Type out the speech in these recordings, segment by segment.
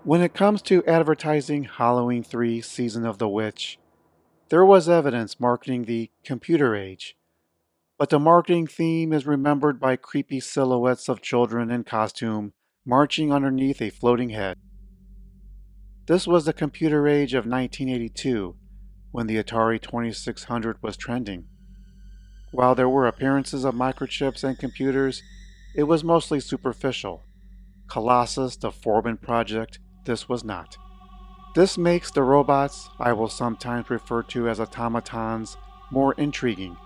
When it comes to advertising Halloween 3 Season of the Witch, there was evidence marketing the computer age, but the marketing theme is remembered by creepy silhouettes of children in costume marching underneath a floating head. This was the computer age of 1982, when the Atari 2600 was trending. While there were appearances of microchips and computers, it was mostly superficial. Colossus, the Foreman project, this was not. This makes the robots, I will sometimes refer to as automatons, more intriguing.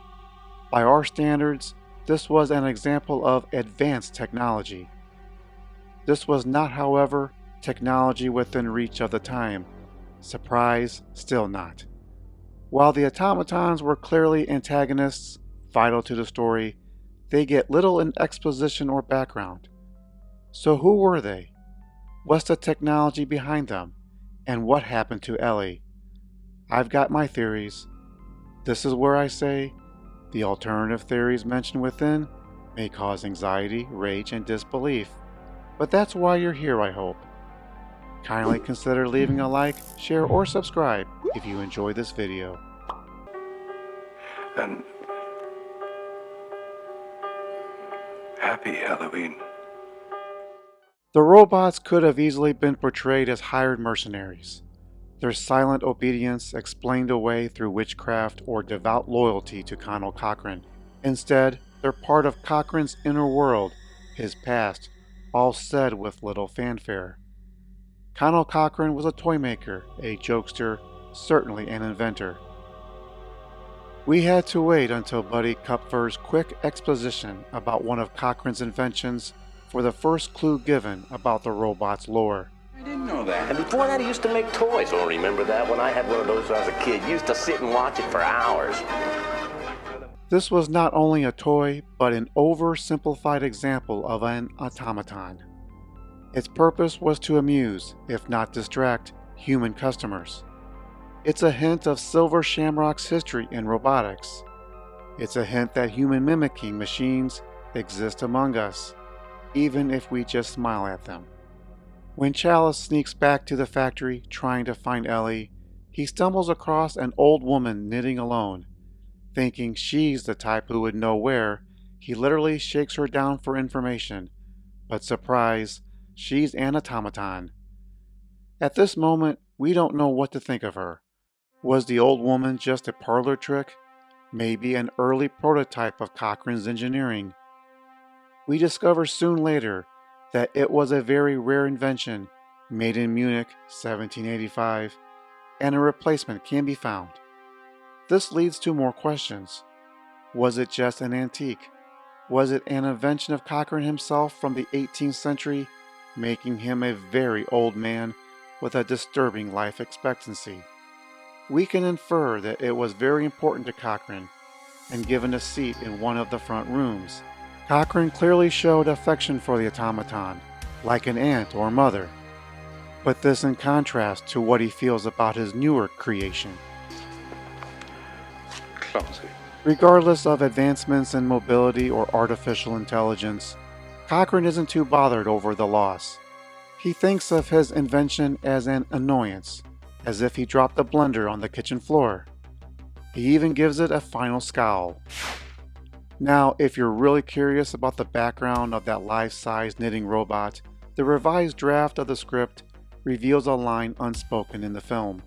By our standards, this was an example of advanced technology. This was not, however, technology within reach of the time. Surprise, still not. While the automatons were clearly antagonists, vital to the story, they get little in exposition or background. So who were they? What's the technology behind them? And what happened to Ellie? I've got my theories. This is where I say, the alternative theories mentioned within may cause anxiety, rage, and disbelief. But that's why you're here, I hope. Kindly consider leaving a like, share, or subscribe if you enjoy this video. And happy Halloween. The robots could have easily been portrayed as hired mercenaries. Their silent obedience explained away through witchcraft or devout loyalty to Connell Cochran. Instead, they're part of Cochran's inner world, his past, all said with little fanfare. Connell Cochran was a toy maker, a jokester, certainly an inventor. We had to wait until Buddy Kupfer's quick exposition about one of Cochran's inventions for the first clue given about the robot's lore. I didn't know that. And before that, he used to make toys. Oh, remember that? When I had one of those when I was a kid, used to sit and watch it for hours. This was not only a toy, but an oversimplified example of an automaton. Its purpose was to amuse, if not distract, human customers. It's a hint of Silver Shamrock's history in robotics. It's a hint that human mimicking machines exist among us, even if we just smile at them. When Chalice sneaks back to the factory trying to find Ellie, he stumbles across an old woman knitting alone. Thinking she's the type who would know where, he literally shakes her down for information. But surprise, she's an automaton. At this moment, we don't know what to think of her. Was the old woman just a parlor trick? Maybe an early prototype of Cochran's engineering? We discover soon later that it was a very rare invention, made in Munich, 1785, and a replacement can be found. This leads to more questions. Was it just an antique? Was it an invention of Cochran himself from the 18th century, making him a very old man with a disturbing life expectancy? We can infer that it was very important to Cochran and given a seat in one of the front rooms. Cochran clearly showed affection for the automaton, like an aunt or mother. But this in contrast to what he feels about his newer creation. Clumsy. Regardless of advancements in mobility or artificial intelligence, Cochran isn't too bothered over the loss. He thinks of his invention as an annoyance, as if he dropped a blender on the kitchen floor. He even gives it a final scowl. Now, if you're really curious about the background of that life-size knitting robot, the revised draft of the script reveals a line unspoken in the film.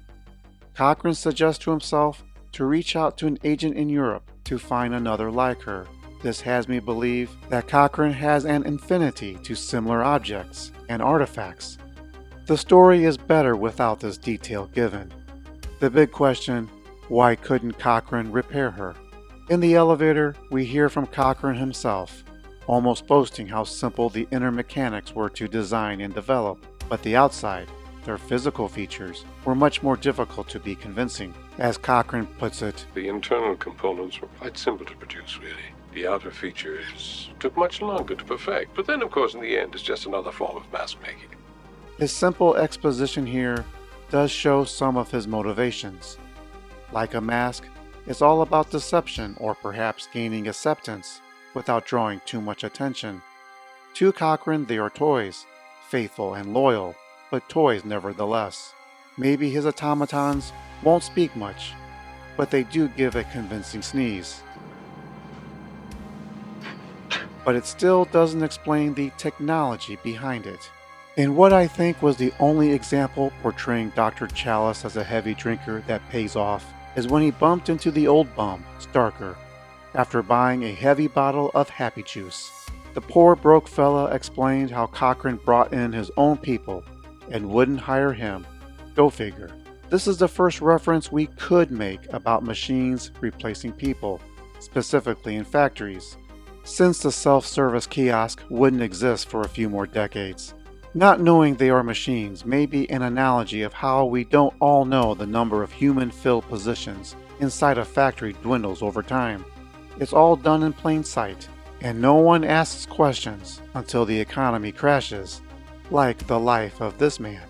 Cochran suggests to himself to reach out to an agent in Europe to find another like her. This has me believe that Cochran has an affinity to similar objects and artifacts. The story is better without this detail given. The big question, why couldn't Cochran repair her? In the elevator, we hear from Cochran himself, almost boasting how simple the inner mechanics were to design and develop, but the outside, their physical features, were much more difficult to be convincing. As Cochran puts it, The internal components were quite simple to produce, really. The outer features took much longer to perfect, but then, of course, in the end, it's just another form of mask making. his simple exposition here does show some of his motivations. Like a mask, it's all about deception or perhaps gaining acceptance without drawing too much attention. To Cochran, they are toys, faithful and loyal, but toys nevertheless. Maybe his automatons won't speak much, but they do give a convincing sneeze. But it still doesn't explain the technology behind it. In what I think was the only example portraying Dr. Chalice as a heavy drinker that pays off is when he bumped into the old bum, Starker, after buying a heavy bottle of Happy Juice. The poor broke fella explained how Cochran brought in his own people and wouldn't hire him. Go figure. This is the first reference we could make about machines replacing people, specifically in factories, since the self-service kiosk wouldn't exist for a few more decades. Not knowing they are machines may be an analogy of how we don't all know the number of human-filled positions inside a factory dwindles over time. It's all done in plain sight, and no one asks questions until the economy crashes, like the life of this man.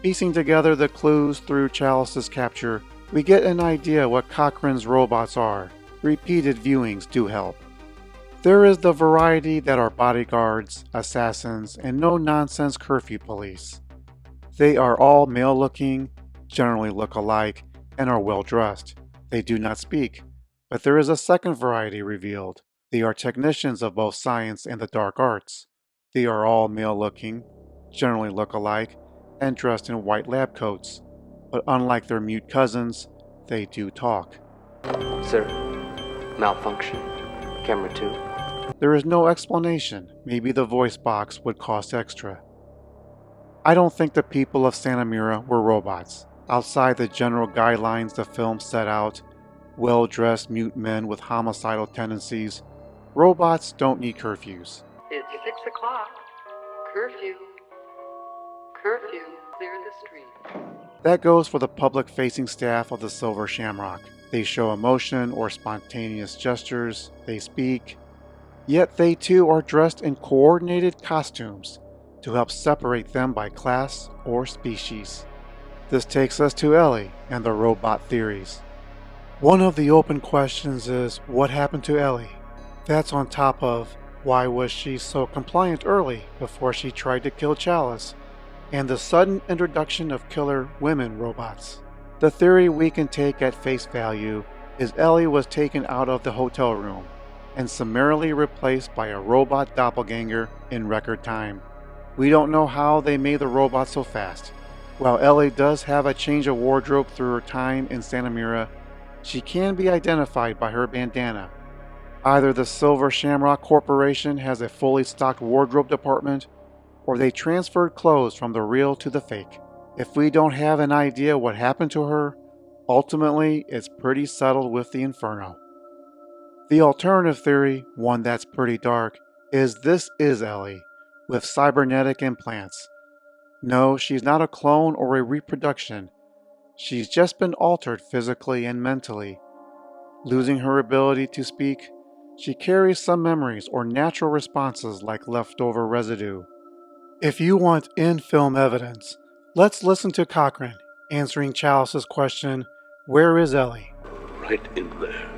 Piecing together the clues through Chalice's capture, we get an idea what Cochran's robots are. Repeated viewings do help. There is the variety that are bodyguards, assassins, and no-nonsense curfew police. They are all male-looking, generally look alike, and are well-dressed. They do not speak, but there is a second variety revealed. They are technicians of both science and the dark arts. They are all male-looking, generally look alike, and dressed in white lab coats. But unlike their mute cousins, they do talk. Sir, malfunction. Camera 2. There is no explanation. Maybe the voice box would cost extra. I don't think the people of Santa Mira were robots. Outside the general guidelines the film set out, well-dressed mute men with homicidal tendencies, robots don't need curfews. It's 6 o'clock. Curfew. Curfew. Clear the street. That goes for the public-facing staff of the Silver Shamrock. They show emotion or spontaneous gestures, they speak, yet they too are dressed in coordinated costumes to help separate them by class or species. This takes us to Ellie and the robot theories. One of the open questions is, what happened to Ellie? That's on top of, why was she so compliant early before she tried to kill Chalice, and the sudden introduction of killer women robots. The theory we can take at face value is Ellie was taken out of the hotel room and summarily replaced by a robot doppelganger in record time. We don't know how they made the robot so fast. While Ellie does have a change of wardrobe through her time in Santa Mira, she can be identified by her bandana. Either the Silver Shamrock Corporation has a fully stocked wardrobe department, or they transferred clothes from the real to the fake. If we don't have an idea what happened to her, ultimately it's pretty settled with the Inferno. The alternative theory, one that's pretty dark, is this is Ellie, with cybernetic implants. No, she's not a clone or a reproduction. She's just been altered physically and mentally. Losing her ability to speak, she carries some memories or natural responses like leftover residue. If you want in-film evidence, let's listen to Cochran answering Chalice's question, where is Ellie? Right in there.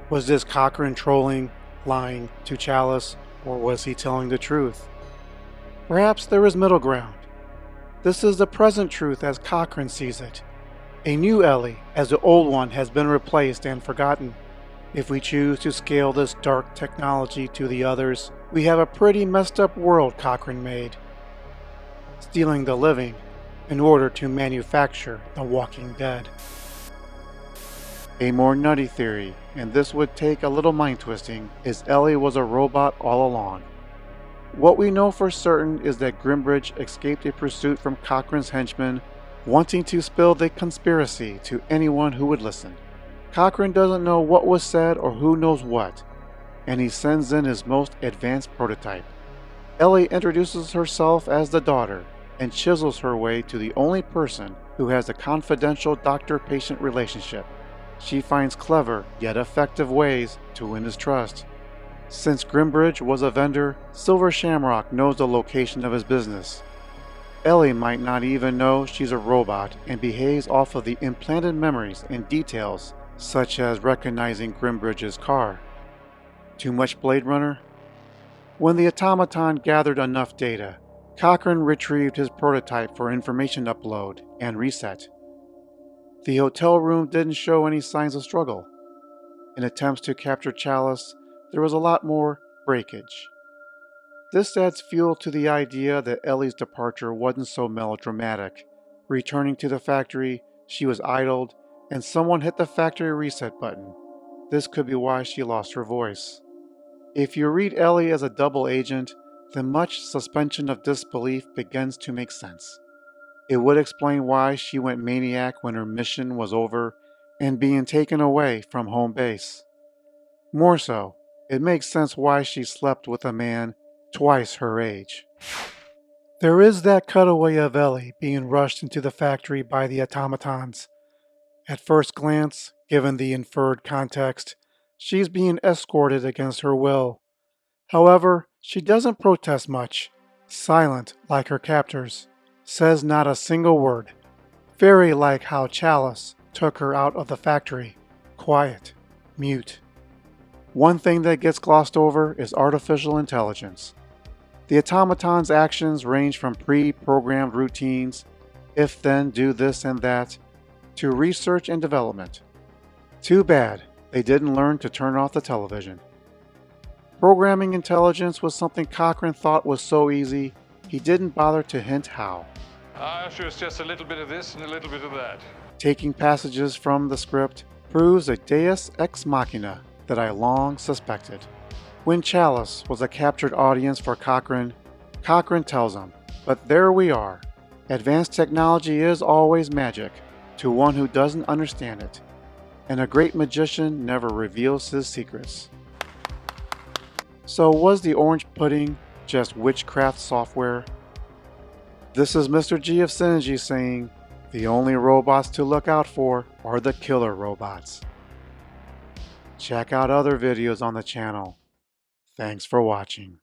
Was this Cochran trolling, lying to Chalice, or was he telling the truth? Perhaps there is middle ground. This is the present truth as Cochran sees it. A new Ellie, as the old one has been replaced and forgotten. If we choose to scale this dark technology to the others, we have a pretty messed up world Cochran made. Stealing the living in order to manufacture the Walking Dead. A more nutty theory, and this would take a little mind twisting, is Ellie was a robot all along. What we know for certain is that Grimbridge escaped a pursuit from Cochran's henchmen, wanting to spill the conspiracy to anyone who would listen. Cochran doesn't know what was said or who knows what, and he sends in his most advanced prototype. Ellie introduces herself as the daughter and chisels her way to the only person who has a confidential doctor-patient relationship. She finds clever yet effective ways to win his trust. Since Grimbridge was a vendor, Silver Shamrock knows the location of his business. Ellie might not even know she's a robot and behaves off of the implanted memories and details, such as recognizing Grimbridge's car. Too much Blade Runner? When the automaton gathered enough data, Cochrane retrieved his prototype for information upload and reset. The hotel room didn't show any signs of struggle. In attempts to capture Chalice, there was a lot more breakage. This adds fuel to the idea that Ellie's departure wasn't so melodramatic. Returning to the factory, she was idled, and someone hit the factory reset button. This could be why she lost her voice. If you read Ellie as a double agent, then much suspension of disbelief begins to make sense. It would explain why she went maniac when her mission was over and being taken away from home base. More so, it makes sense why she slept with a man twice her age. There is that cutaway of Ellie being rushed into the factory by the automatons. At first glance, given the inferred context, she's being escorted against her will. However, she doesn't protest much, silent like her captors, says not a single word. Very like how Chalice took her out of the factory, quiet, mute. One thing that gets glossed over is artificial intelligence. The automaton's actions range from pre-programmed routines, if then do this and that, to research and development. Too bad they didn't learn to turn off the television. Programming intelligence was something Cochrane thought was so easy, he didn't bother to hint how. I'm sure it's just a little bit of this and a little bit of that. Taking passages from the script proves a deus ex machina that I long suspected. When Chalice was a captured audience for Cochrane, Cochrane tells him, "But there we are. Advanced technology is always magic to one who doesn't understand it, and a great magician never reveals his secrets." So was the orange pudding just witchcraft software? This is Mr. G of Synergy saying, the only robots to look out for are the killer robots. Check out other videos on the channel. Thanks for watching.